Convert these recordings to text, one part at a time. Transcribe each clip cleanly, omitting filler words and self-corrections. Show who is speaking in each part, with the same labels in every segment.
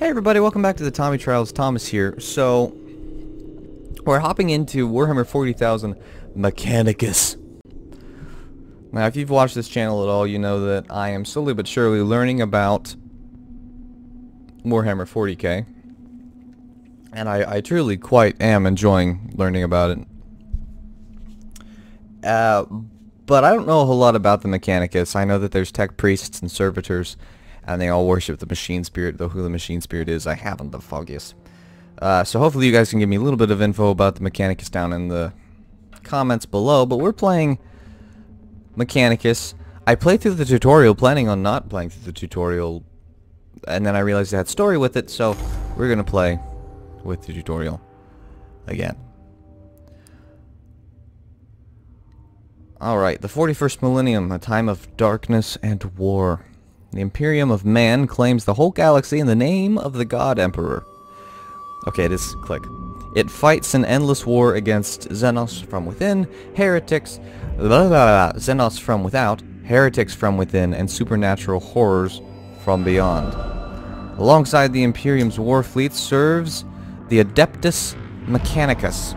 Speaker 1: Hey everybody, welcome back to the Tommy Trials. Thomas here. So, we're hopping into Warhammer 40,000 Mechanicus. Now, if you've watched this channel at all, you know that I am slowly but surely learning about Warhammer 40K. And I truly quite am enjoying learning about it. But I don't know a whole lot about the Mechanicus. I know that there's tech priests and servitors, and they all worship the machine spirit, though who the machine spirit is, I haven't the foggiest. So hopefully you guys can give me a little bit of info about the Mechanicus down in the comments below, but we're playing Mechanicus. I played through the tutorial, planning on not playing through the tutorial, and then I realized it had story with it, so we're going to play with the tutorial again. Alright, the 41st millennium, a time of darkness and war. The Imperium of Man claims the whole galaxy in the name of the God Emperor. Okay, it is click. It fights an endless war against Xenos from within, heretics, Xenos from without, heretics from within, and supernatural horrors from beyond. Alongside the Imperium's war fleet serves the Adeptus Mechanicus.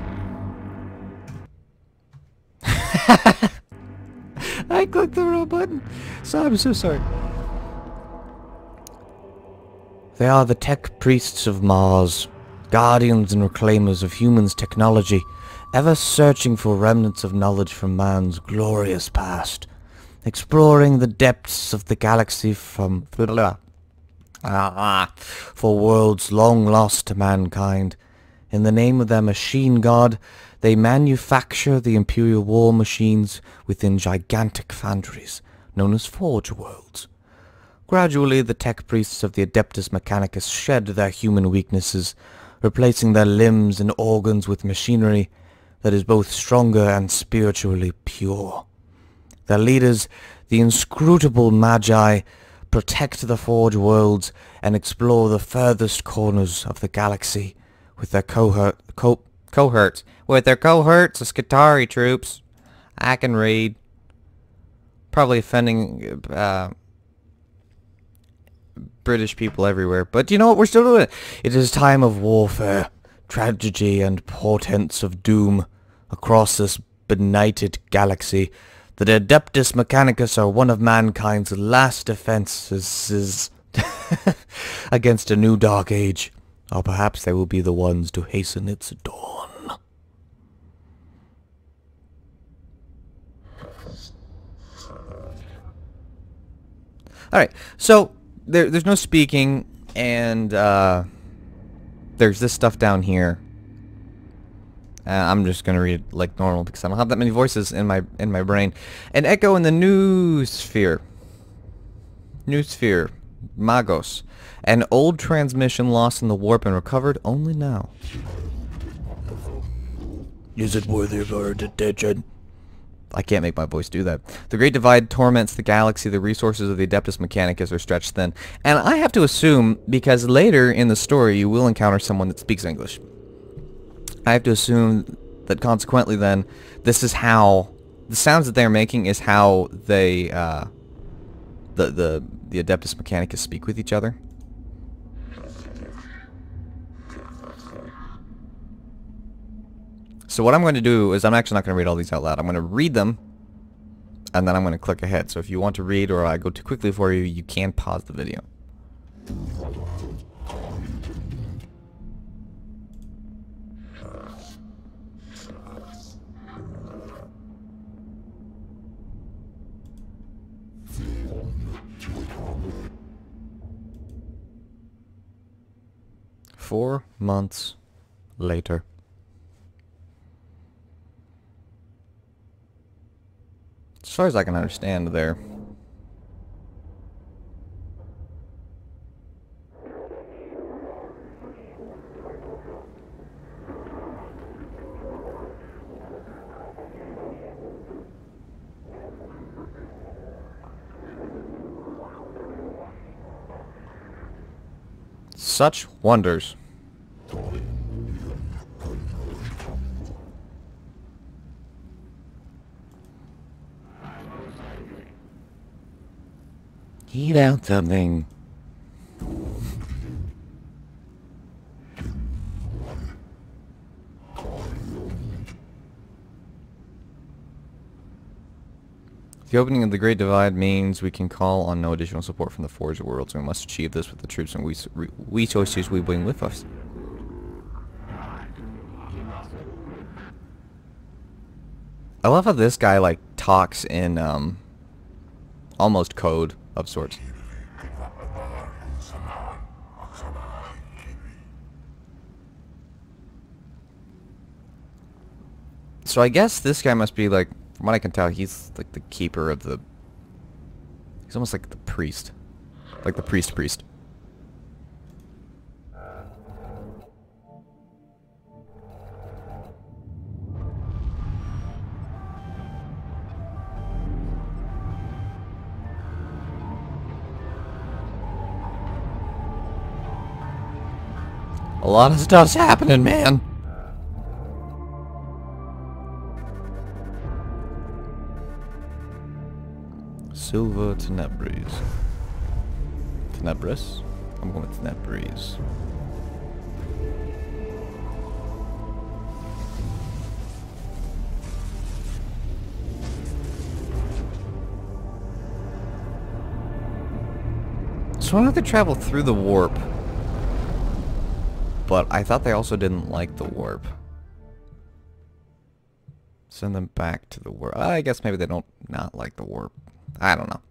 Speaker 1: I clicked the wrong button, so I'm so sorry. They are the tech priests of Mars, guardians and reclaimers of humans' technology, ever searching for remnants of knowledge from man's glorious past, exploring the depths of the galaxy for worlds long lost to mankind. In the name of their machine god, they manufacture the Imperial war machines within gigantic foundries, known as Forge Worlds. Gradually, the tech priests of the Adeptus Mechanicus shed their human weaknesses, replacing their limbs and organs with machinery that is both stronger and spiritually pure. Their leaders, the inscrutable Magi, protect the Forge Worlds and explore the furthest corners of the galaxy with their cohorts, the Skitarii troops. I can read. Probably offending British people everywhere, but you know what, we're still doing it. It is time of warfare, tragedy and portents of doom across this benighted galaxy. The Adeptus Mechanicus are one of mankind's last defenses against a new dark age, or perhaps they will be the ones to hasten its dawn. Alright, so there's no speaking, and there's this stuff down here. I'm just gonna read it like normal because I don't have that many voices in my brain. An echo in the noosphere. Noosphere. Magos. An old transmission lost in the warp and recovered only now. Is it worthy of our attention? I can't make my voice do that. The Great Divide torments the galaxy. The resources of the Adeptus Mechanicus are stretched thin. And I have to assume, because later in the story you will encounter someone that speaks English, I have to assume that consequently then, this is how, the sounds that they're making is how they, the Adeptus Mechanicus speak with each other. So what I'm going to do is I'm actually not going to read all these out loud. I'm going to read them, and then I'm going to click ahead. So if you want to read or I go too quickly for you, you can pause the video. Four months later. As far as I can understand there. Such wonders. Eat out something. The opening of the Great Divide means we can call on no additional support from the Forged Worlds, and we must achieve this with the troops and resources we bring with us. I love how this guy, like, talks in, almost code of sorts. So I guess this guy must be, like, from what I can tell, he's, like, the keeper of the... He's almost like the priest. Like the priest. A lot of stuff's happening, man. Silver Tenebris. Tenebris? I'm going with Tenebris. So I don't have to travel through the warp. But I thought they also didn't like the warp. Send them back to the warp. I guess maybe they don't not like the warp. I don't know.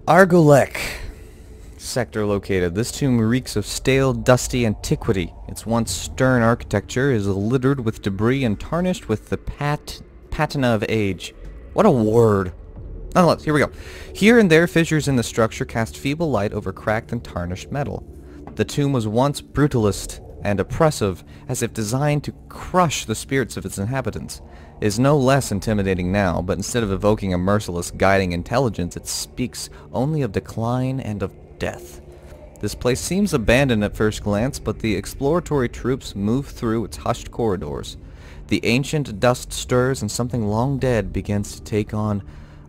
Speaker 1: Argolek sector located. This tomb reeks of stale, dusty antiquity. Its once stern architecture is littered with debris and tarnished with the patina of age. What a word. Nonetheless, here we go. Here and there, fissures in the structure cast feeble light over cracked and tarnished metal. The tomb was once brutalist and oppressive, as if designed to crush the spirits of its inhabitants. It is no less intimidating now, but instead of evoking a merciless guiding intelligence, it speaks only of decline and of death. This place seems abandoned at first glance, but the exploratory troops move through its hushed corridors. The ancient dust stirs and something long dead begins to take on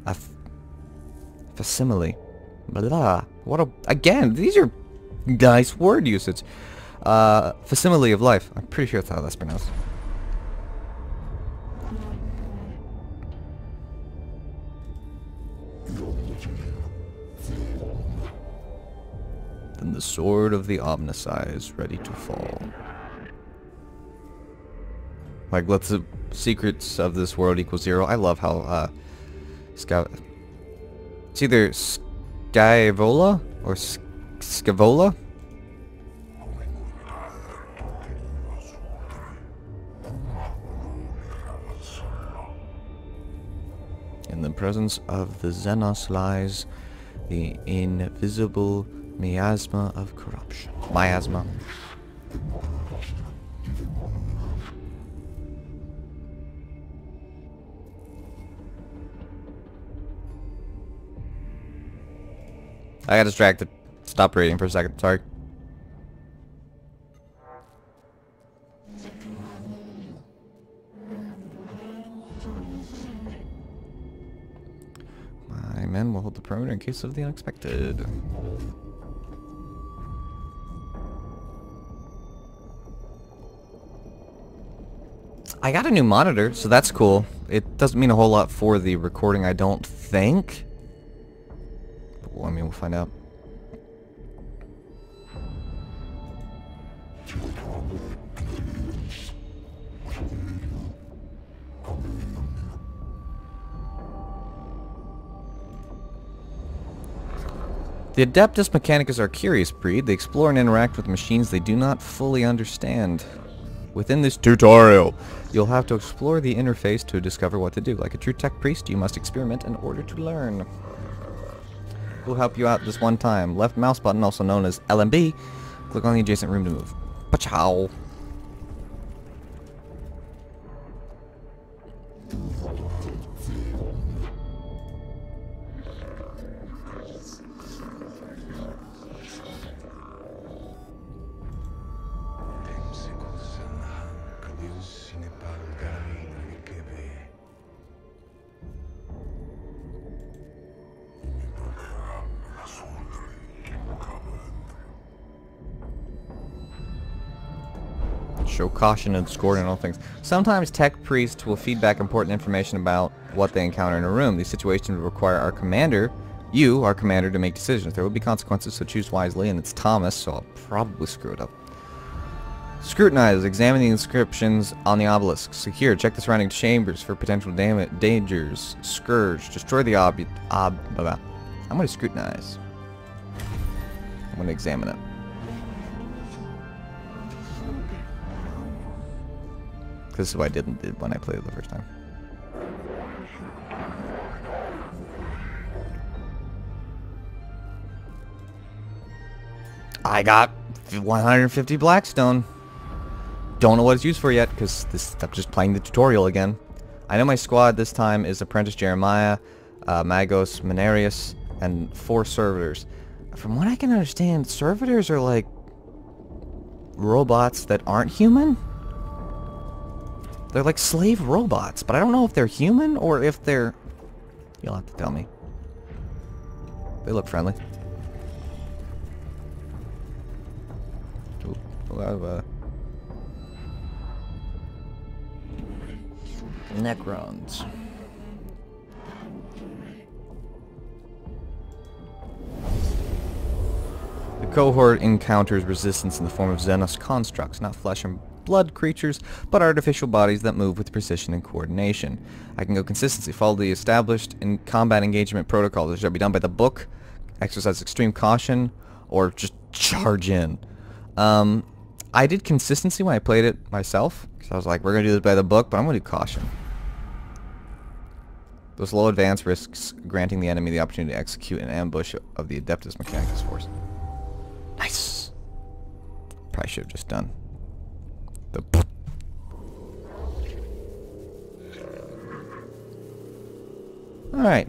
Speaker 1: a facsimile. Blah. What a... Again, these are nice word usage. Facsimile of life. I'm pretty sure that's how that's pronounced. Then the sword of the Omnisci ready to fall. Like, let's the secrets of this world equal 0. I love how, it's either Skyvola or Scavola. In the presence of the Xenos lies the invisible miasma of corruption. Miasma. I got distracted. Stop reading for a second. Sorry. My men will hold the perimeter in case of the unexpected. I got a new monitor, so that's cool. It doesn't mean a whole lot for the recording, I don't think. But, well, I mean, we'll find out. The Adeptus Mechanicus are a curious breed. They explore and interact with machines they do not fully understand. Within this tutorial, you'll have to explore the interface to discover what to do. Like a true tech priest, you must experiment in order to learn. We'll help you out this one time. Left mouse button, also known as LMB, click on the adjacent room to move. Pachow! Show caution and score in all things. Sometimes tech priests will feed back important information about what they encounter in a room. These situations will require our commander, our commander, to make decisions. There will be consequences, so choose wisely, and it's Thomas, so I'll probably screw it up. Scrutinize. Examine the inscriptions on the obelisk. Secure. Check the surrounding chambers for potential dangers. Scourge. Destroy the I'm going to scrutinize. I'm going to examine it. This is what I did when I played it the first time. I got 150 Blackstone. Don't know what it's used for yet, because I'm just playing the tutorial again. I know my squad this time is Apprentice Jeremiah, Magos, Mechanicus, and 4 servitors. From what I can understand, servitors are like robots that aren't human? They're like slave robots, but I don't know if they're human or if they're... You'll have to tell me. They look friendly. Ooh, a lot of Necrons. The cohort encounters resistance in the form of Xenos constructs, not flesh and blood creatures, but artificial bodies that move with precision and coordination. I can go consistency. Follow the established in combat engagement protocols. It shall be done by the book. Exercise extreme caution, or just charge in. I did consistency when I played it myself, because I was like, we're going to do this by the book, but I'm going to do caution. Those low advance risks granting the enemy the opportunity to execute an ambush of the Adeptus Mechanicus force. Nice! Probably should have just done the... Alright.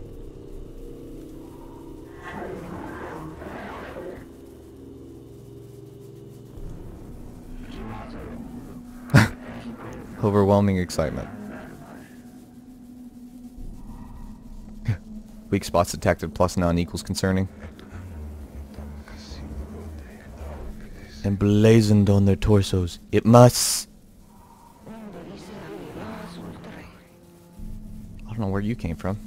Speaker 1: Overwhelming excitement. Weak spots detected, plus none equals concerning. Emblazoned on their torsos. It must. I don't know where you came from.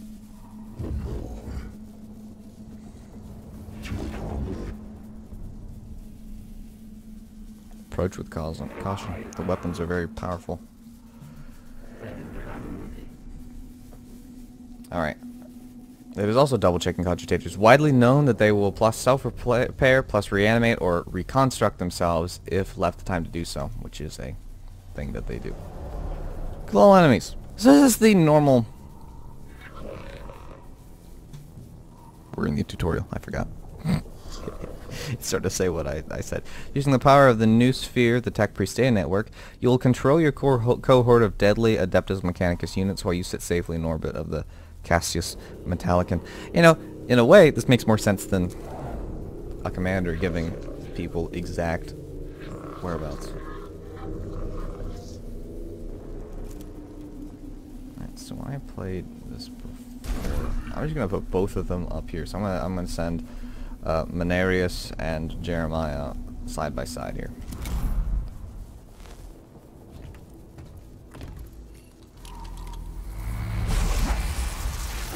Speaker 1: Approach with caution. The weapons are very powerful. Alright. It is also double-checking cogitators. Widely known that they will plus self-repair, plus reanimate, or reconstruct themselves if left the time to do so, which is a thing that they do. Kill all enemies. So this is the normal... We're in the tutorial. I forgot. It's hard to say what I said. Using the power of the new sphere, the Tech Priest data network, you will control your cohort of deadly Adeptus Mechanicus units while you sit safely in orbit of the Cassius Metallicon. You know, in a way, this makes more sense than a commander giving people exact whereabouts. Alright, so I played this before. I'm just gonna put both of them up here. So I'm gonna send Mechanicus and Jeremiah side by side here.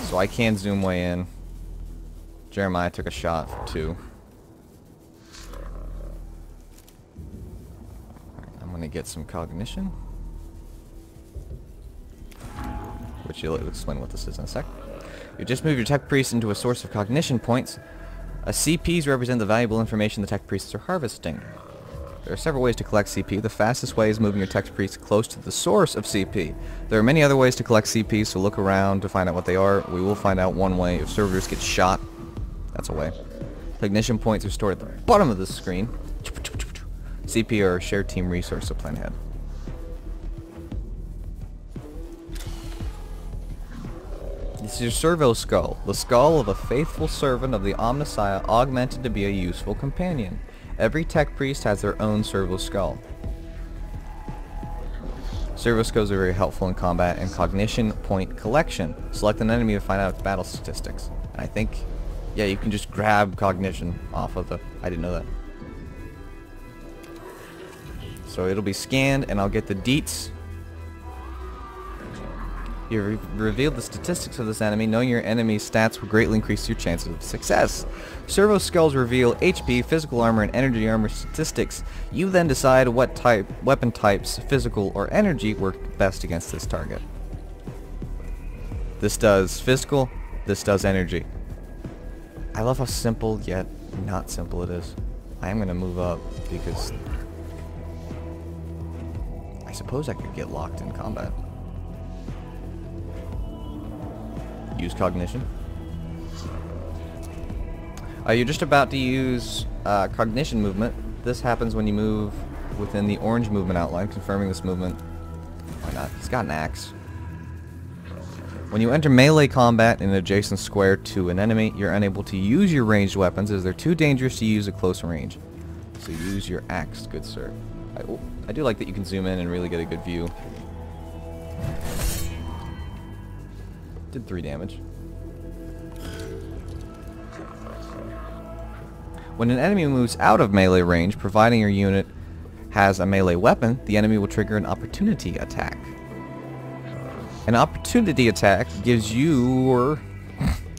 Speaker 1: So I can zoom way in. Jeremiah took a shot for 2. I'm gonna get some cognition, which you'll explain what this is in a sec. You just move your tech priest into a source of cognition points. CPs represent the valuable information the tech priests are harvesting. There are several ways to collect CP. The fastest way is moving your tech priest close to the source of CP. There are many other ways to collect CP, so look around to find out what they are. We will find out one way. If servitors get shot, that's a way. Ignition points are stored at the bottom of the screen. CP are a shared team resource, so plan ahead. This is your servo skull, the skull of a faithful servant of the Omnissiah augmented to be a useful companion. Every tech priest has their own servo skull. Servo skulls are very helpful in combat and cognition point collection. Select an enemy to find out its battle statistics. And I think, yeah, you can just grab cognition off of the... I didn't know that. So it'll be scanned and I'll get the deets. You revealed the statistics of this enemy. Knowing your enemy's stats will greatly increase your chances of success. Servo skulls reveal HP, physical armor, and energy armor statistics. You then decide what weapon types, physical or energy, work best against this target. This does physical, this does energy. I love how simple yet not simple it is. I am going to move up because I suppose I could get locked in combat. Use cognition. You're just about to use cognition movement. This happens when you move within the orange movement outline, confirming this movement. Why not? He's got an axe. When you enter melee combat in an adjacent square to an enemy, you're unable to use your ranged weapons as they're too dangerous to use at close range. So use your axe, good sir. I do like that you can zoom in and really get a good view. Did 3 damage. When an enemy moves out of melee range, providing your unit has a melee weapon, the enemy will trigger an opportunity attack. An opportunity attack gives your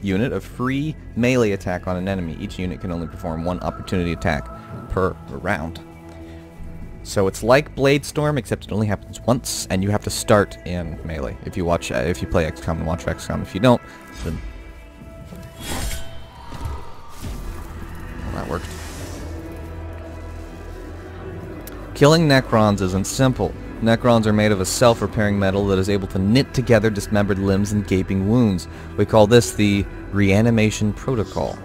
Speaker 1: unit a free melee attack on an enemy. Each unit can only perform 1 opportunity attack per round. So it's like Blade Storm, except it only happens once, and you have to start in melee. If you watch, if you play XCOM, and watch XCOM. If you don't, then well, that worked. Killing Necrons isn't simple. Necrons are made of a self-repairing metal that is able to knit together dismembered limbs and gaping wounds. We call this the reanimation protocol.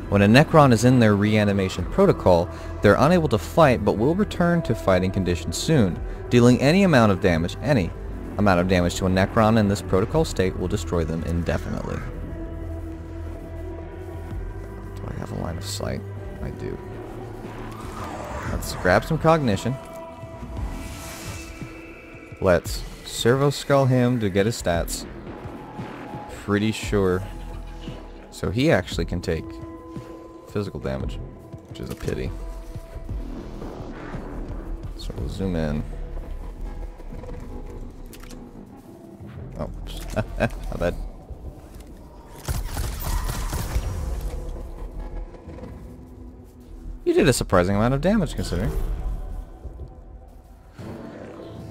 Speaker 1: When a Necron is in their reanimation protocol, they're unable to fight but will return to fighting conditions soon. Dealing any amount of damage to a Necron in this protocol state will destroy them indefinitely. Do I have a line of sight? I do. Let's grab some cognition. Let's servo skull him to get his stats. Pretty sure. So he actually can take physical damage, which is a pity. So we'll zoom in. Oh, my bad. You did a surprising amount of damage, considering.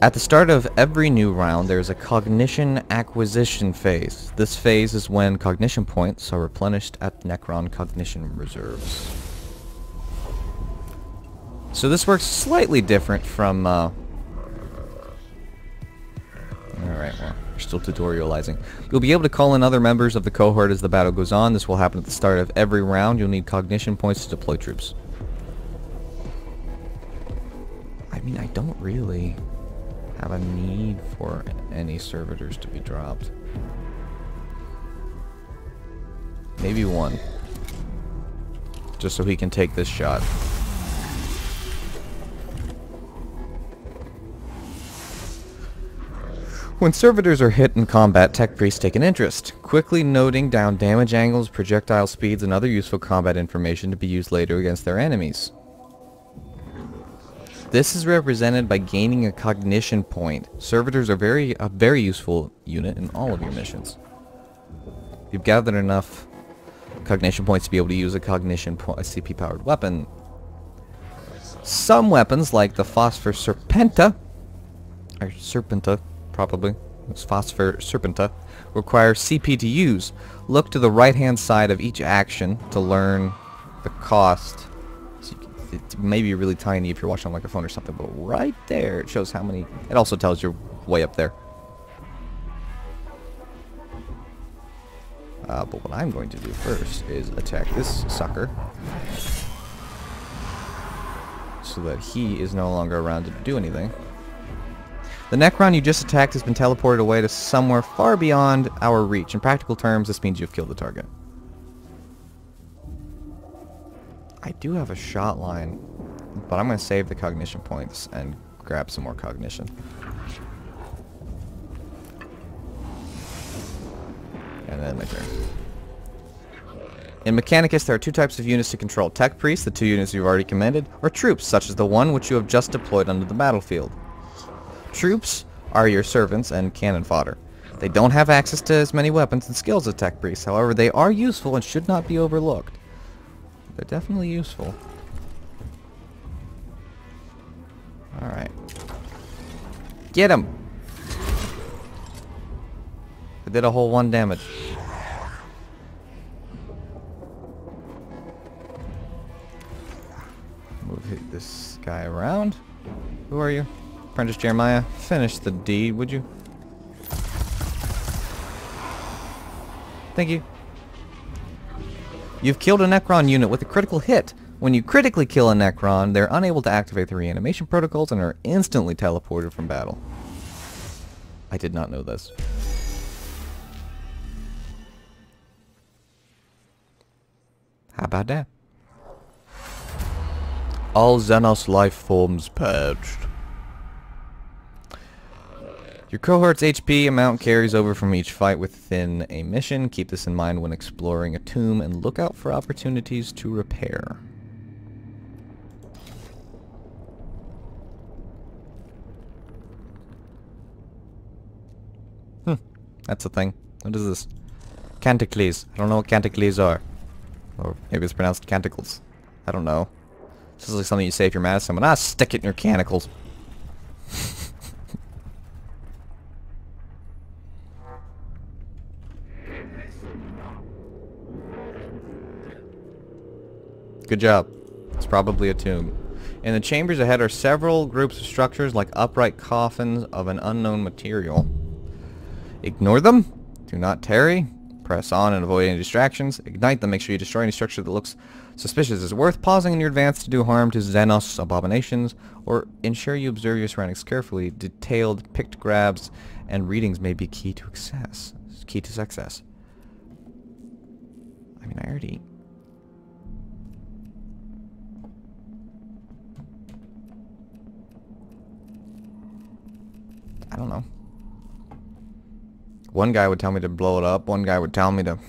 Speaker 1: At the start of every new round, there is a cognition acquisition phase. This phase is when cognition points are replenished at Necron cognition reserves. So this works slightly different from... Alright, well, we're still tutorializing. You'll be able to call in other members of the cohort as the battle goes on. This will happen at the start of every round. You'll need cognition points to deploy troops. I mean, I don't really have a need for any servitors to be dropped. Maybe 1. Just so he can take this shot. When servitors are hit in combat, tech priests take an interest, quickly noting down damage angles, projectile speeds, and other useful combat information to be used later against their enemies. This is represented by gaining a cognition point. Servitors are a very useful unit in all of your missions. You've gathered enough cognition points to be able to use a CP-powered weapon. Some weapons, like the Phosphor Serpenta, or Serpenta, probably, it's Phosphor Serpenta, require CP to use. Look to the right-hand side of each action to learn the cost. It may be really tiny if you're watching on like a phone or something, but right there it shows how many. It also tells you're way up there. But what I'm going to do first is attack this sucker, so that he is no longer around to do anything. The Necron you just attacked has been teleported away to somewhere far beyond our reach. In practical terms, this means you've killed the target. I do have a shot line, but I'm going to save the cognition points and grab some more cognition. And then my turn. In Mechanicus, there are two types of units to control. Tech Priests, the two units you've already commanded, or troops, such as the one which you have just deployed onto the battlefield. Troops are your servants and cannon fodder. They don't have access to as many weapons and skills as Tech Priests. However, they are useful and should not be overlooked. They're definitely useful. Alright. Get him! I did a whole 1 damage. Move this guy around. Who are you? Apprentice Jeremiah. Finish the deed, would you? Thank you. You've killed a Necron unit with a critical hit. When you critically kill a Necron, they're unable to activate the reanimation protocols and are instantly teleported from battle. I did not know this. How about that? All Xenos life forms purged. Your cohort's HP amount carries over from each fight within a mission. Keep this in mind when exploring a tomb and look out for opportunities to repair. That's a thing. What is this? Canticles. I don't know what canticles are. Or maybe it's pronounced canticles. I don't know. This is like something you say if you're mad at someone. Ah, stick it in your canticles. Good job. It's probably a tomb. In the chambers ahead are several groups of structures like upright coffins of an unknown material. Ignore them. Do not tarry. Press on and avoid any distractions. Ignite them. Make sure you destroy any structure that looks suspicious. It's worth pausing in your advance to do harm to Xenos abominations, or ensure you observe your surroundings carefully. Detailed pictographs and readings may be key to success. I mean, I already... I don't know. One guy would tell me to blow it up. One guy would tell me to...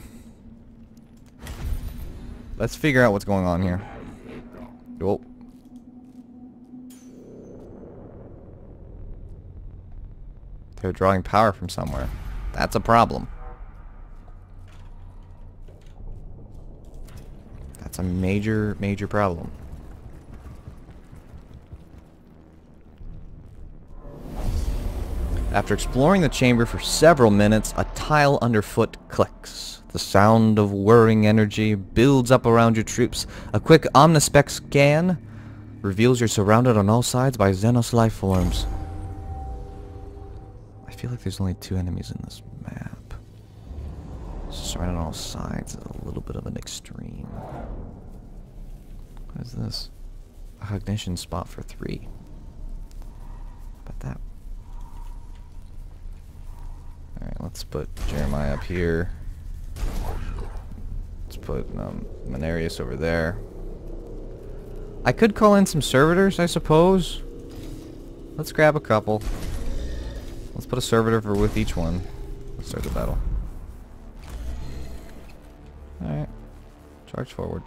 Speaker 1: Let's figure out what's going on here. Oh. They're drawing power from somewhere. That's a problem. That's a major, major problem. After exploring the chamber for several minutes, a tile underfoot clicks. The sound of whirring energy builds up around your troops. A quick omnispec scan reveals you're surrounded on all sides by Xenos life forms. I feel like there's only 2 enemies in this map. Surrounded on all sides is a little bit of an extreme. What is this? A cognition spot for 3. About that. Alright, let's put Jeremiah up here. Let's put Mechanicus over there. I could call in some servitors, I suppose. Let's grab a couple. Let's put a servitor with each one. Let's start the battle. Alright. Charge forward.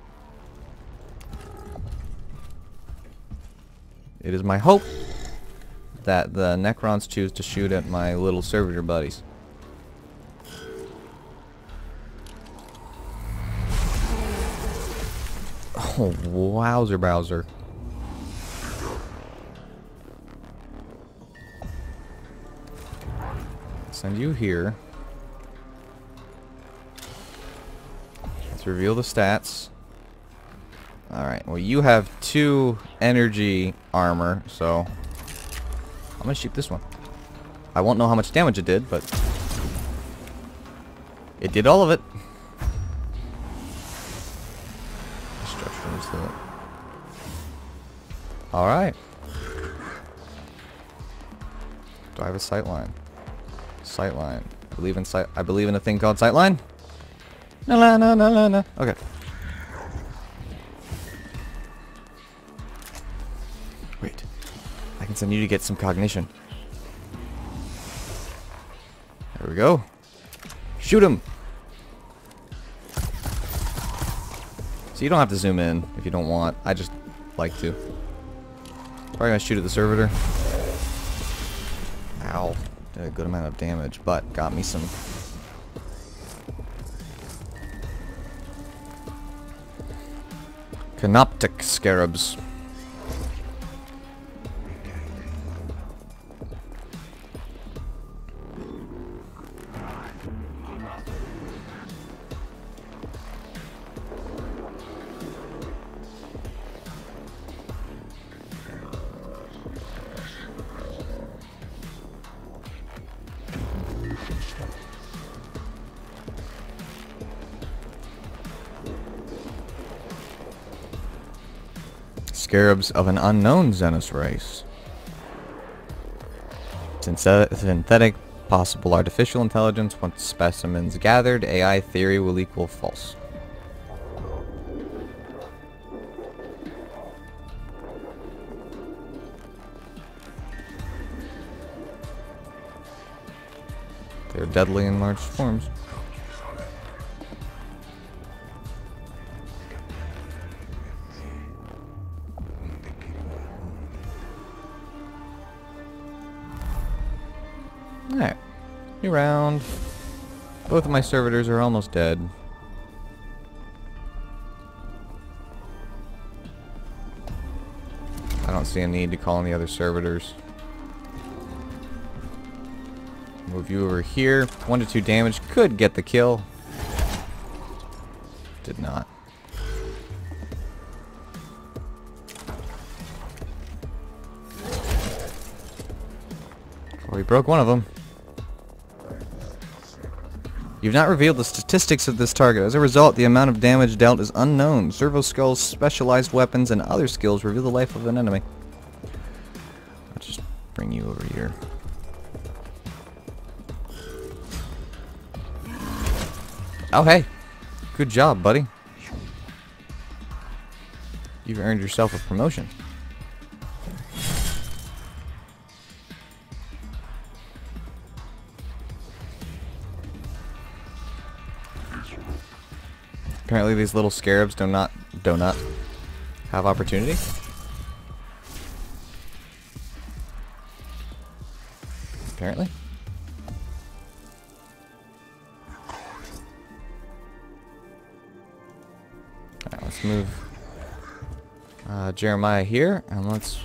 Speaker 1: It is my hope that the Necrons choose to shoot at my little servitor buddies. Oh, wowzer Bowser. Send you here. Let's reveal the stats. Alright, well you have 2 energy armor, so I'm gonna shoot this one. I won't know how much damage it did, but it did all of it. Destruction is the... Alright. Do I have a sightline? Sightline. I believe in a thing called sightline. No. Okay. Wait. I can send you to get some cognition. There we go. Shoot him. So you don't have to zoom in if you don't want. I just like to. Probably gonna shoot at the servitor. Ow. Did a good amount of damage, but got me some. Canoptic scarabs. Scarabs of an unknown Xenos race. Synthetic, possible artificial intelligence. Once specimens gathered, AI theory will equal false. They're deadly in large forms. Alright. New round. Both of my servitors are almost dead. I don't see a need to call in the other servitors. Move you over here. 1 to 2 damage could get the kill. Did not. Well, we broke one of them. You've not revealed the statistics of this target. As a result, the amount of damage dealt is unknown. Servo skulls, specialized weapons, and other skills reveal the life of an enemy. I'll just bring you over here. Oh, hey. Good job, buddy. You've earned yourself a promotion. Apparently these little scarabs do not have opportunity. Apparently. Alright, let's move Jeremiah here, and let's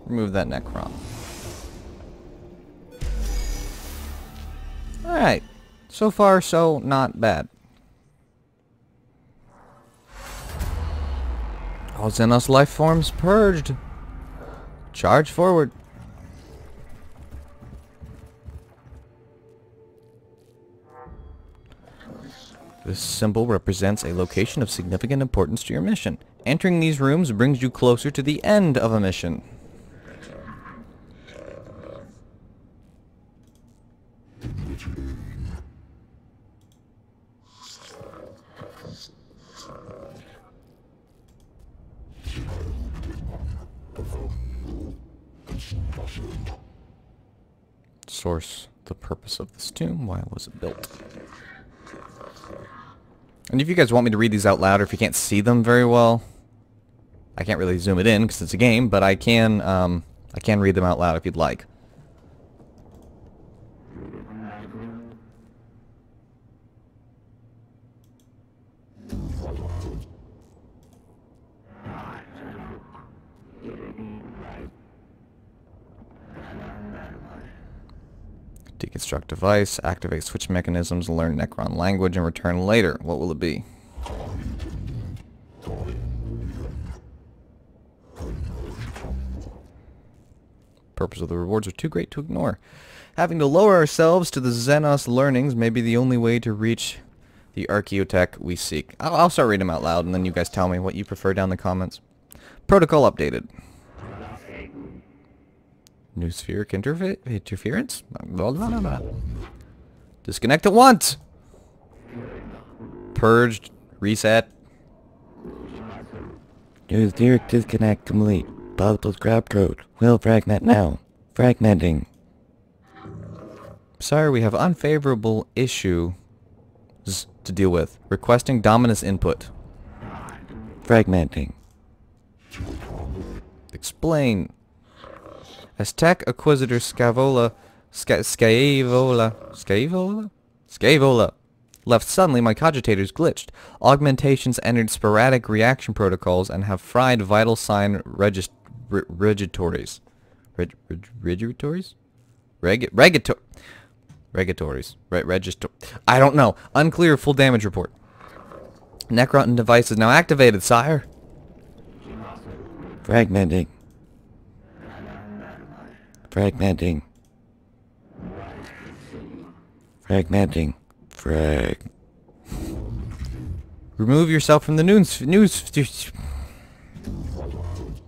Speaker 1: remove that Necron. Alright, so far so not bad. All Xenos life forms purged. Charge forward. This symbol represents a location of significant importance to your mission. Entering these rooms brings you closer to the end of a mission. Source, the purpose of this tomb, why was it built? And if you guys want me to read these out loud, or if you can't see them very well, I can't really zoom it in because it's a game, but I can read them out loud if you'd like. Construct device, activate switch mechanisms, learn Necron language, and return later. What will it be? Purpose of the rewards are too great to ignore. Having to lower ourselves to the Xenos learnings may be the only way to reach the archaeotech we seek. I'll start reading them out loud, and then you guys tell me what you prefer down in the comments. Protocol updated. New spheric interference? Blah, blah, blah, blah. Disconnect at once! Purged. Reset.
Speaker 2: New spheric disconnect complete. Possible scrap code. Will fragment now. Fragmenting.
Speaker 1: Sorry, we have unfavorable issues to deal with. Requesting Dominus input.
Speaker 2: Fragmenting.
Speaker 1: Explain. As Tech Acquisitor Scavola left suddenly, my cogitators glitched. Augmentations entered sporadic reaction protocols and have fried vital sign regitories. I don't know. Unclear full damage report. Necron device is now activated, sire.
Speaker 2: Fragmenting. Fragmenting. Fragmenting. Frag.
Speaker 1: Remove yourself from the news.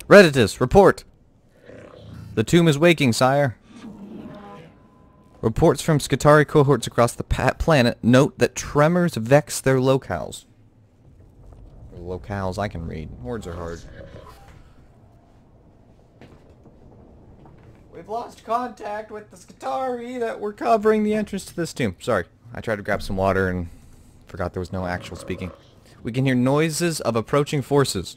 Speaker 1: Redditus, report. The tomb is waking, sire. Reports from Skitarii cohorts across the planet note that tremors vex their locales. Locales, I can read. Words are hard. We've lost contact with the Skitarii that were covering the entrance to this tomb. Sorry, I tried to grab some water and forgot there was no actual speaking. We can hear noises of approaching forces.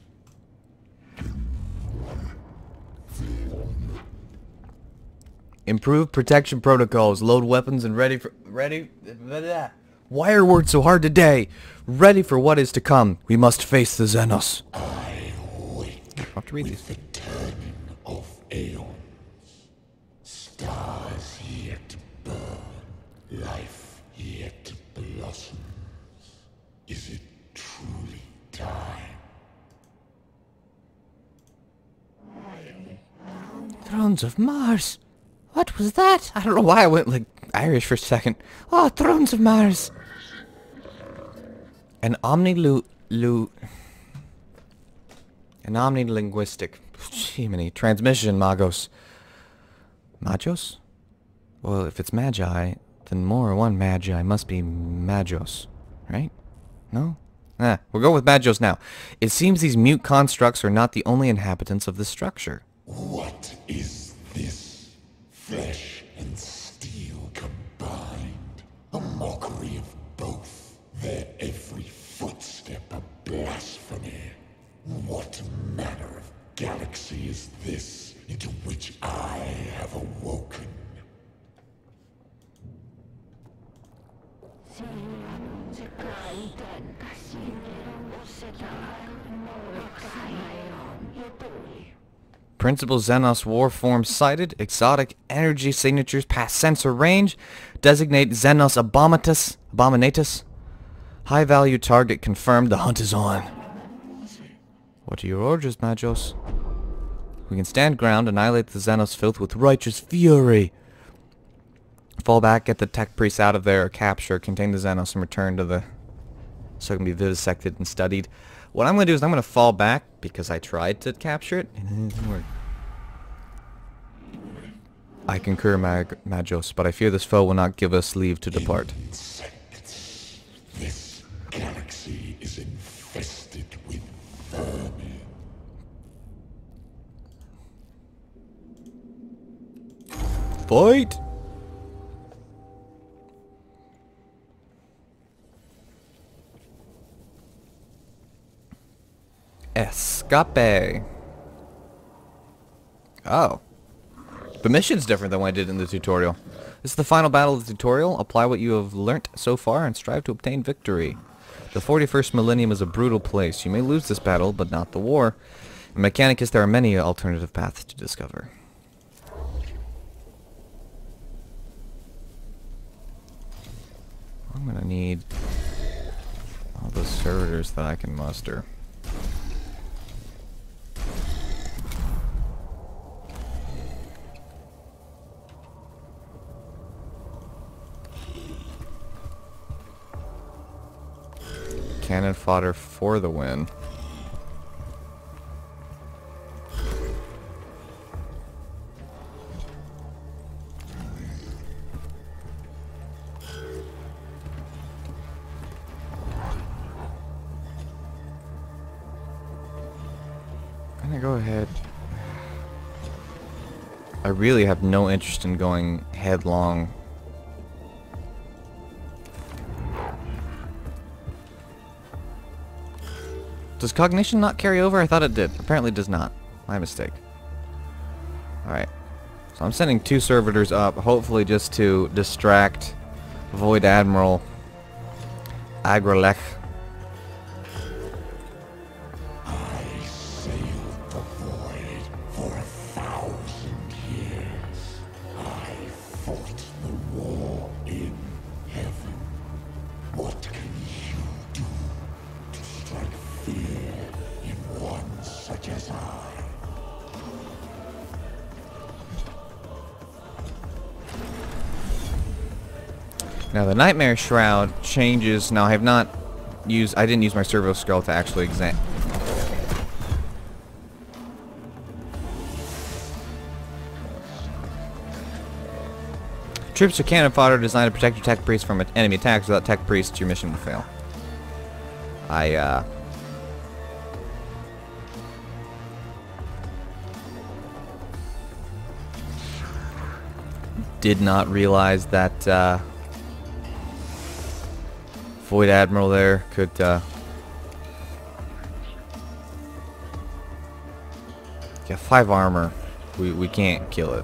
Speaker 1: Improve protection protocols. Load weapons and ready. Why are words so hard today? Ready for what is to come. We must face the Xenos.
Speaker 3: I wake
Speaker 1: I'll have to read
Speaker 3: with
Speaker 1: these.
Speaker 3: the turning of aeons. Stars yet burn, life yet blossoms. Is it truly time?
Speaker 1: Thrones of Mars. What was that? I don't know why I went like Irish for a second. Oh, Thrones of Mars. An omnilinguistic transmission, Magos. Magos? Well, if it's Magi, then more one Magi must be Magos, right? No? We'll go with Magos now. It seems these mute constructs are not the only inhabitants of this structure.
Speaker 3: What is this? Flesh and steel combined. A mockery of both. Their every footstep a blasphemy. What manner of galaxy is this into which I have awoken?
Speaker 1: Principal Xenos war form sighted. Exotic energy signatures past sensor range. Designate Xenos Abominatus. High value target confirmed. The hunt is on. What are your orders, Magos? We can stand ground, annihilate the Xenos filth with righteous fury. Fall back, get the tech priests out of there, capture, contain the Xenos, and return to the... so it can be vivisected and studied. What I'm going to do is I'm going to fall back, because I tried to capture it, and it didn't work. I concur, Magos, but I fear this foe will not give us leave to depart.
Speaker 3: Insects. This galaxy is infested with vermin.
Speaker 1: Fight! Escape. Oh. The mission's different than what I did in the tutorial. This is the final battle of the tutorial. Apply what you have learnt so far and strive to obtain victory. The 41st millennium is a brutal place. You may lose this battle, but not the war. In Mechanicus, there are many alternative paths to discover. I'm gonna need all the servitors that I can muster. Cannon fodder for the win. I'm gonna go ahead. I really have no interest in going headlong. Does cognition not carry over? I thought it did. Apparently it does not. My mistake. Alright. So I'm sending 2 servitors up, hopefully just to distract Void Admiral Agrelech.
Speaker 3: I sailed the void for 1,000 years. I fought the war in heaven. What can you do to strike fear in one such as I?
Speaker 1: Now the Nightmare Shroud changes. Now I have not used. I didn't use my servo skull to actually examine. Troops or cannon fodder designed to protect your tech priest from enemy attacks. Without tech priest, your mission will fail. I did not realize that Void Admiral there could get 5 armor. We can't kill it.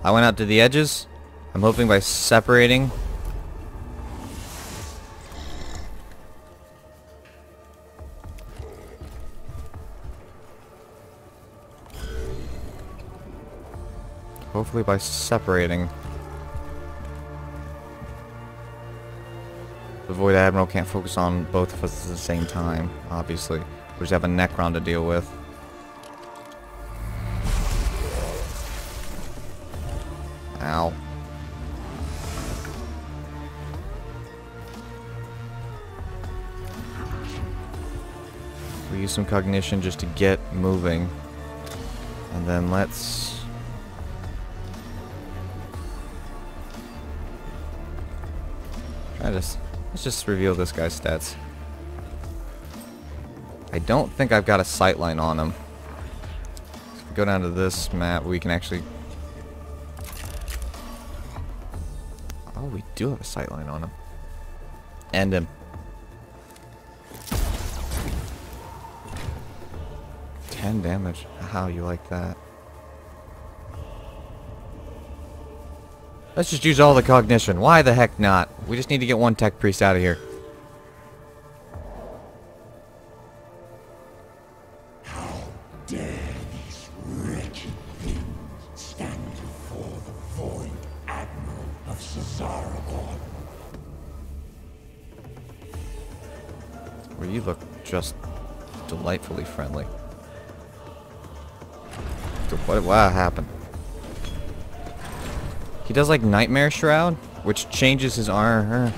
Speaker 1: I went out to the edges. I'm hoping by separating the Void Admiral can't focus on both of us at the same time, obviously. We just have a Necron to deal with. Ow. We use some cognition just to get moving. And then let's just reveal this guy's stats. I don't think I've got a sightline on him. If we go down to this map, we can actually... Oh, we do have a sightline on him. End him. 10 damage. How you like that? Let's just use all the cognition. Why the heck not? We just need to get 1 tech priest out of here.
Speaker 3: How dare these wretched things stand before the Void Admiral of Cesaragon?
Speaker 1: Well, you look just delightfully friendly. What happened? He does like Nightmare Shroud, which changes his armor.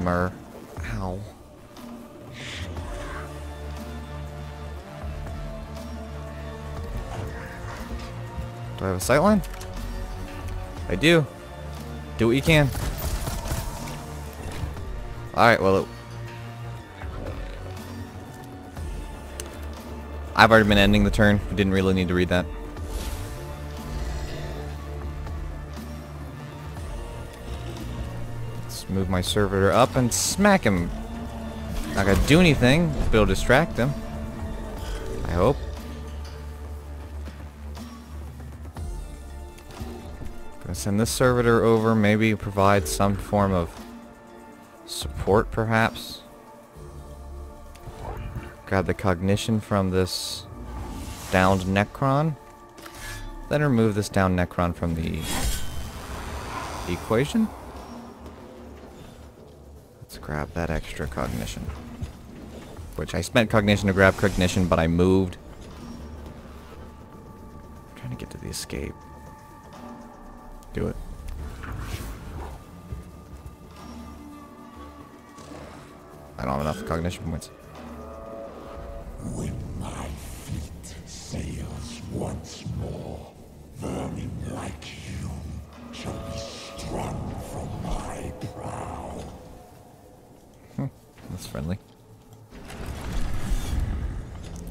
Speaker 1: Ow. Do I have a sightline? I do. Do what you can. Alright, well... I've already been ending the turn. We didn't really need to read that. Let's move my servitor up and smack him. Not gonna do anything, but it'll distract him. I hope. Gonna send this servitor over, maybe provide some form of support, perhaps. Grab the cognition from this downed Necron. Then remove this downed Necron from the equation. Let's grab that extra cognition. Which I spent cognition to grab cognition, but I moved. I'm trying to get to the escape. Do it. I don't have enough cognition points.
Speaker 3: When my fleet sails once more, vermin like you shall be strung from my prow.
Speaker 1: That's friendly.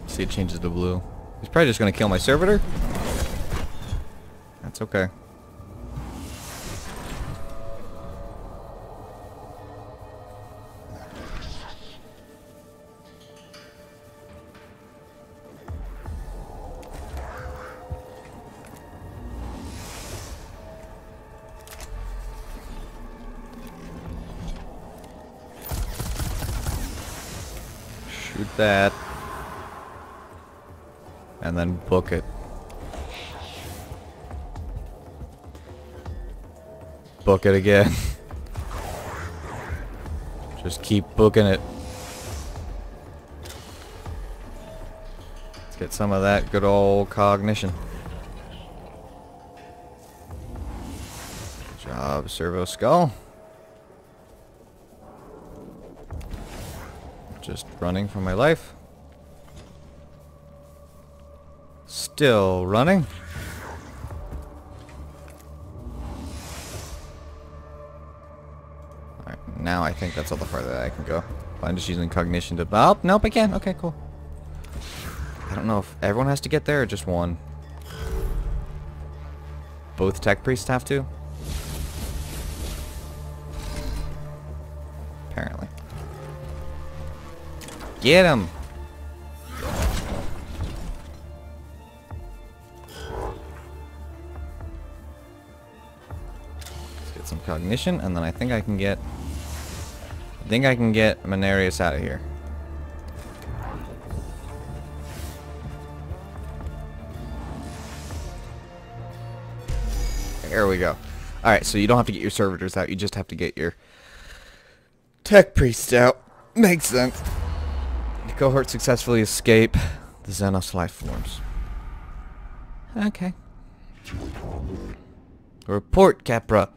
Speaker 1: See, it changes to blue. He's probably just gonna kill my servitor. That's okay. Shoot that. And then book it. Book it again. Just keep booking it. Let's get some of that good old cognition. Good job, Servo Skull. Just running for my life. Still running. Alright, now I think that's all the farther that I can go. I'm just using cognition to... Oh, nope, I can. Okay, cool. I don't know if everyone has to get there or just one. Both tech priests have to? Apparently. Get him! Let's get some cognition, and then I think I can get... Mechanicus out of here. There we go. Alright, so you don't have to get your servitors out, you just have to get your tech priests out. Makes sense. The cohort successfully escape the Xenos life forms. Okay. Report, Capra.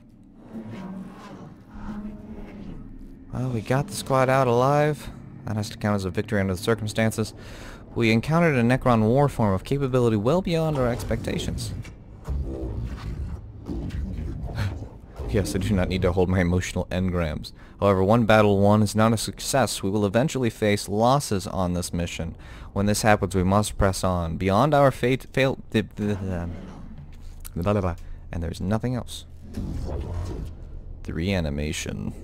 Speaker 1: Well, we got the squad out alive. That has to count as a victory under the circumstances. We encountered a Necron war form of capability well beyond our expectations. Yes, I do not need to hold my emotional engrams. However, one battle won is not a success. We will eventually face losses on this mission. When this happens, we must press on. Beyond our and there's nothing else. The reanimation.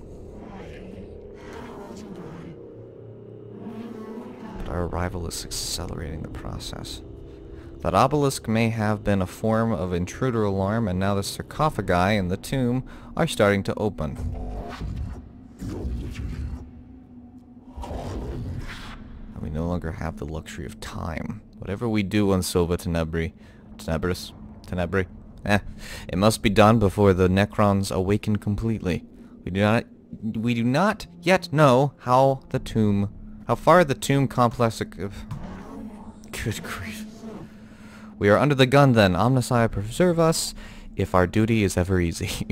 Speaker 1: But our arrival is accelerating the process. That obelisk may have been a form of intruder alarm, and now the sarcophagi in the tomb are starting to open. And we no longer have the luxury of time. Whatever we do on Silva Tenebri, it must be done before the Necrons awaken completely. We do not yet know how far the tomb complex. Good grief. We are under the gun then. Omnissiah preserve us, if our duty is ever easy.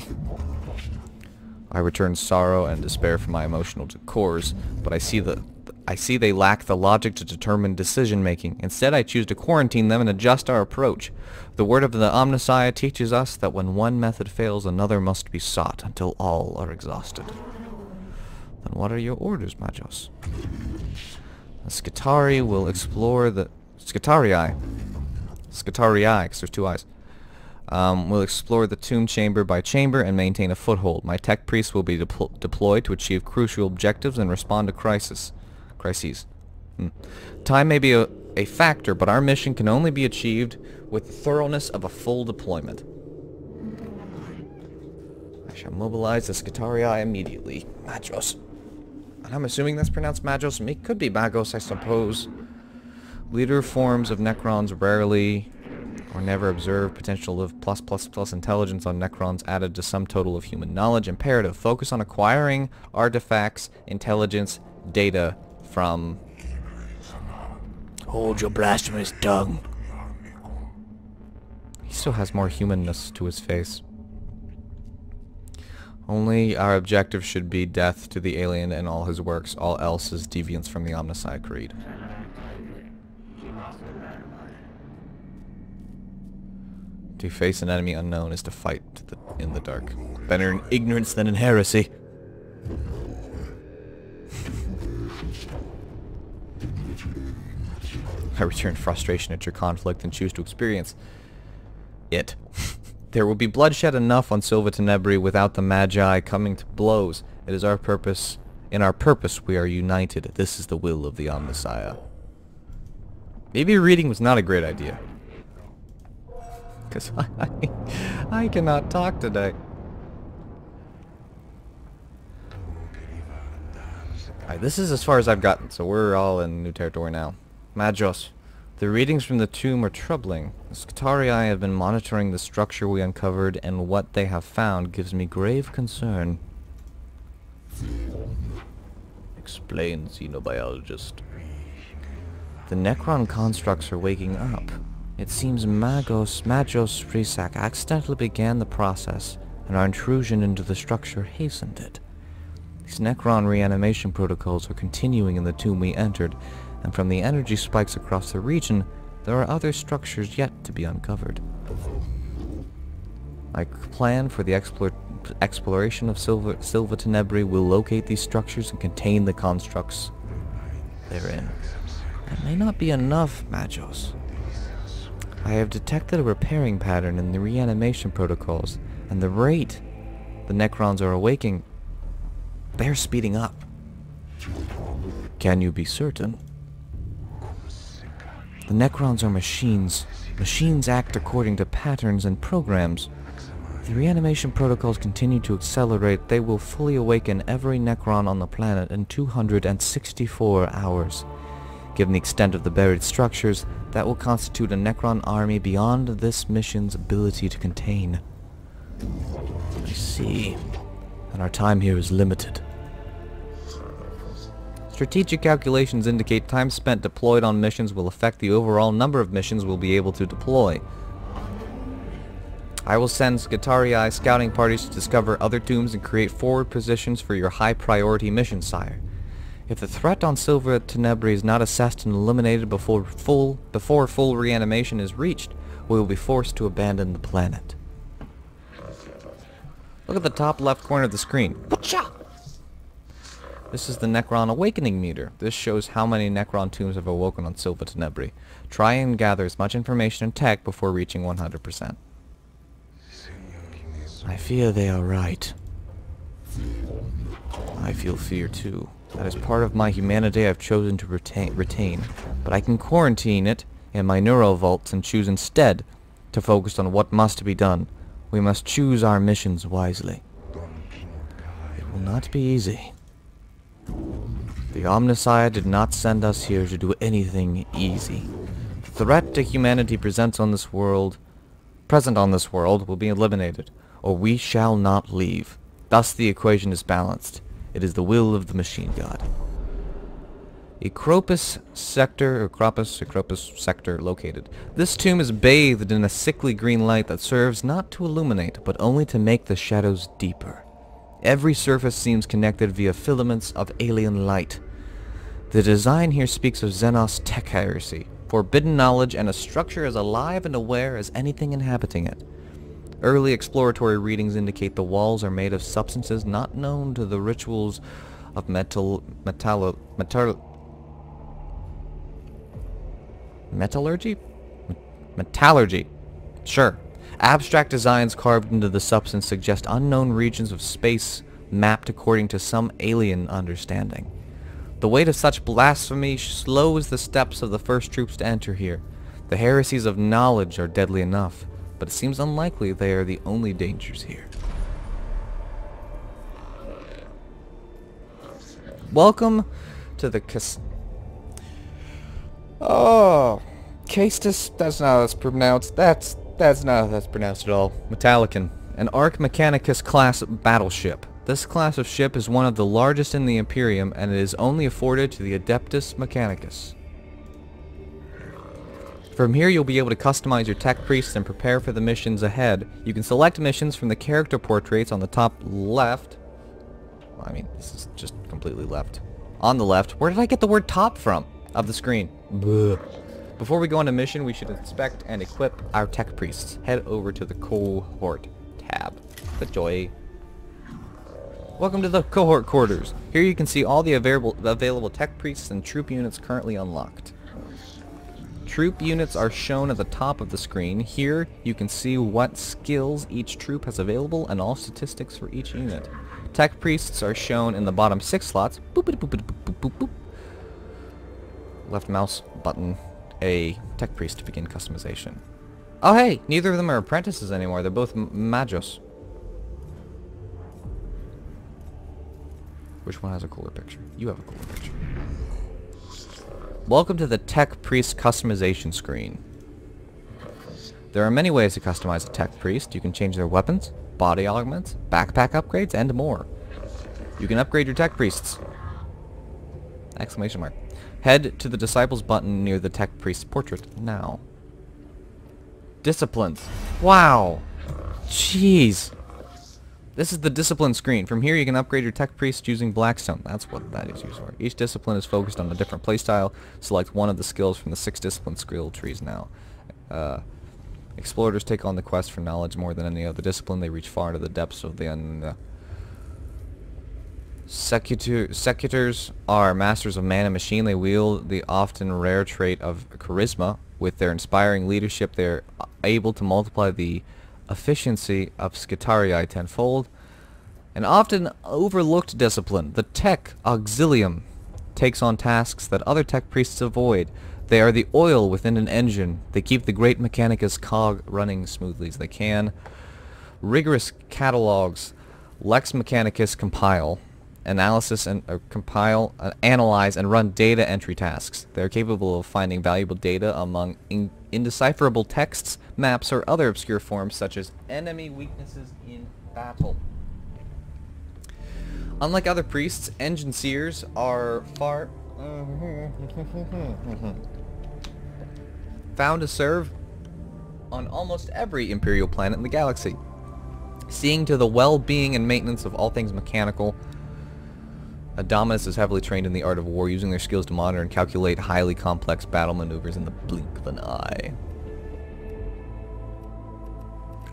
Speaker 1: I return sorrow and despair from my emotional cores, but I see they lack the logic to determine decision making. Instead, I choose to quarantine them and adjust our approach. The word of the Omnissiah teaches us that when one method fails, another must be sought until all are exhausted. Then what are your orders, Majos? The Scutari will explore the... Scutarii, because there's two eyes. We'll explore the tomb chamber by chamber and maintain a foothold. My tech priests will be deployed to achieve crucial objectives and respond to crises. Time may be a factor, but our mission can only be achieved with the thoroughness of a full deployment. I shall mobilize the Scutarii immediately. Magos. And I'm assuming that's pronounced Magos. It could be Magos, I suppose. Leader forms of Necrons rarely or never observed. Potential of +++ intelligence on Necrons added to sum total of human knowledge. Imperative. Focus on acquiring artifacts, intelligence, data from...
Speaker 2: Hold your blasphemous tongue.
Speaker 1: He still has more humanness to his face. Only our objective should be death to the alien and all his works. All else is deviance from the Omnissiah Creed. To face an enemy unknown is to fight in the dark. Better in ignorance than in heresy. I return frustration at your conflict and choose to experience it. There will be bloodshed enough on Silva Tenebri without the Magi coming to blows. It is our purpose. In our purpose we are united. This is the will of the Omnissiah. Maybe reading was not a great idea. Because I cannot talk today. Alright, this is as far as I've gotten, so we're all in new territory now. Magos. The readings from the tomb are troubling. The Scutarii have been monitoring the structure we uncovered, and what they have found gives me grave concern. Explain, xenobiologist. The Necron constructs are waking up. It seems Magos Frisak accidentally began the process, and our intrusion into the structure hastened it. These Necron reanimation protocols are continuing in the tomb we entered, and from the energy spikes across the region, there are other structures yet to be uncovered. My plan for the exploration of Silva Tenebri will locate these structures and contain the constructs therein. That may not be enough, Magos. I have detected a repairing pattern in the reanimation protocols, and the rate the Necrons are awaking, they're speeding up. Can you be certain? The Necrons are machines. Machines act according to patterns and programs. If the reanimation protocols continue to accelerate, they will fully awaken every Necron on the planet in 264 hours. Given the extent of the buried structures, that will constitute a Necron army beyond this mission's ability to contain. I see. And our time here is limited. Strategic calculations indicate time spent deployed on missions will affect the overall number of missions we'll be able to deploy. I will send Scutarii scouting parties to discover other tombs and create forward positions for your high priority mission, sire. If the threat on Silva Tenebri is not assessed and eliminated before full reanimation is reached, we will be forced to abandon the planet. Look at the top left corner of the screen. This is the Necron Awakening meter. This shows how many Necron tombs have awoken on Silva Tenebri. Try and gather as much information and tech before reaching 100%. I fear they are right. I feel fear too. That is part of my humanity I've chosen to retain. But I can quarantine it in my neural vaults and choose instead to focus on what must be done. We must choose our missions wisely. It will not be easy. The Omnissiah did not send us here to do anything easy. The threat to humanity present on this world will be eliminated, or we shall not leave. Thus the equation is balanced. It is the will of the machine god. Acropus sector located. This tomb is bathed in a sickly green light that serves not to illuminate, but only to make the shadows deeper. Every surface seems connected via filaments of alien light. The design here speaks of Xenos tech heresy, forbidden knowledge, and a structure as alive and aware as anything inhabiting it. Early exploratory readings indicate the walls are made of substances not known to the rituals of metallurgy? Metallurgy. Sure. Abstract designs carved into the substance suggest unknown regions of space mapped according to some alien understanding. The weight of such blasphemy slows the steps of the first troops to enter here. The heresies of knowledge are deadly enough, but it seems unlikely they are the only dangers here. Welcome to the Castus, that's not how that's pronounced. That's not how that's pronounced at all. Metallican, an Arch Mechanicus class battleship. This class of ship is one of the largest in the Imperium, and it is only afforded to the Adeptus Mechanicus. From here you'll be able to customize your tech priests and prepare for the missions ahead. You can select missions from the character portraits on the top left. Well, I mean, this is just completely left. On the left. Where did I get the word top from? Of the screen. Bleh. Before we go on a mission, we should inspect and equip our tech priests. Head over to the cohort tab. The joy. Welcome to the cohort quarters. Here you can see all the available tech priests and troop units currently unlocked. Troop units are shown at the top of the screen. Here you can see what skills each troop has available and all statistics for each unit. Tech priests are shown in the bottom 6 slots. Boop, boop, boop, boop, boop, boop, boop. Left mouse button a tech priest to begin customization. Oh hey, neither of them are apprentices anymore. They're both magos. Which one has a cooler picture? You have a cooler picture. Welcome to the Tech Priest customization screen. There are many ways to customize a Tech Priest. You can change their weapons, body augments, backpack upgrades, and more. You can upgrade your Tech Priests. Exclamation mark. Head to the Disciples button near the Tech Priest portrait now. Disciplines. Wow. Jeez. This is the discipline screen. From here you can upgrade your tech priest using Blackstone. That's what that is used for. Each discipline is focused on a different playstyle. Select one of the skills from the 6 discipline skill trees now. Explorers take on the quest for knowledge more than any other discipline. They reach far into the depths of the Secutors are masters of man and machine. They wield the often rare trait of charisma. With their inspiring leadership, they're able to multiply the efficiency of Scitarii tenfold. An often overlooked discipline, the Tech Auxilium, takes on tasks that other tech priests avoid. They are the oil within an engine. They keep the great Mechanicus cog running smoothly as they can. Rigorous catalogs, Lex Mechanicus compile, analyze and run data entry tasks. They are capable of finding valuable data among indecipherable texts, maps, or other obscure forms such as enemy weaknesses in battle. Unlike other priests, engine seers are found to serve on almost every Imperial planet in the galaxy, seeing to the well-being and maintenance of all things mechanical. Dominus is heavily trained in the art of war, using their skills to monitor and calculate highly complex battle maneuvers in the blink of an eye.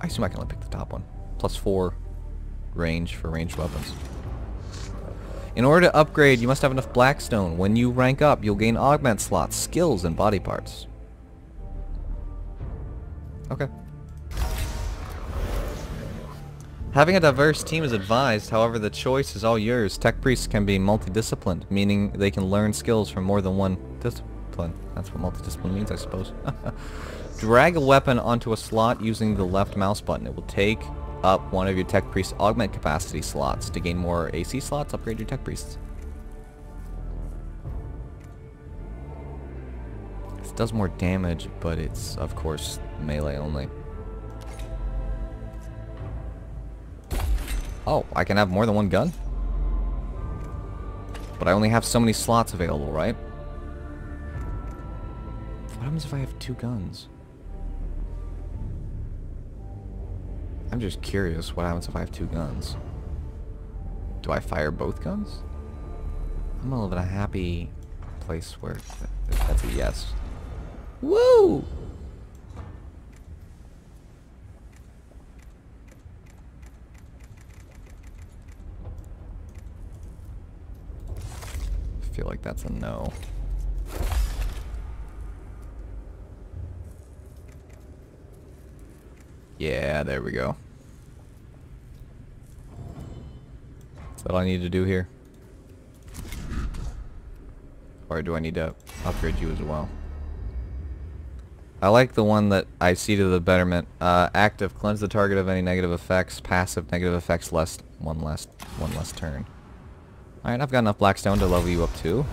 Speaker 1: I assume I can only pick the top one. +4 range for ranged weapons. In order to upgrade, you must have enough Blackstone. When you rank up, you'll gain augment slots, skills, and body parts. Okay. Having a diverse team is advised, however the choice is all yours. Tech priests can be multidisciplined, meaning they can learn skills from more than one discipline. That's what multidiscipline means, I suppose. Drag a weapon onto a slot using the left mouse button. It will take up one of your tech priest augment capacity slots. To gain more AC slots, upgrade your tech priests. This does more damage, but it's, of course, melee only. Oh, I can have more than one gun? But I only have so many slots available, right? What happens if I have 2 guns? I'm just curious what happens if I have 2 guns. Do I fire both guns? I'm gonna live in a happy place where that's a yes. Woo! I feel like that's a no. Yeah, there we go. Is that all I need to do here? Or do I need to upgrade you as well? I like the one that I see to the betterment. Active, cleanse the target of any negative effects. Passive, negative effects one less turn. Alright, I've got enough Blackstone to level you up too.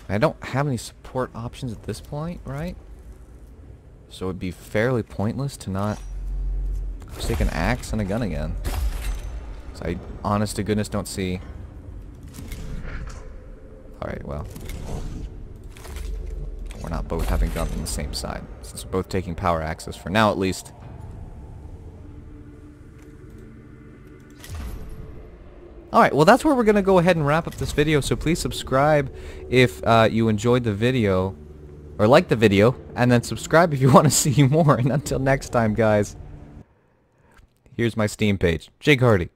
Speaker 1: I don't have any support options at this point, right? So it'd be fairly pointless to not just take an axe and a gun again. So I, honest to goodness, don't see... Alright, well. We're not both having guns on the same side, since we're both taking power axes, for now at least. Alright, well that's where we're going to go ahead and wrap up this video, so please subscribe if you enjoyed the video, or liked the video, and then subscribe if you want to see more, and until next time, guys, here's my Steam page. Jake Hardy.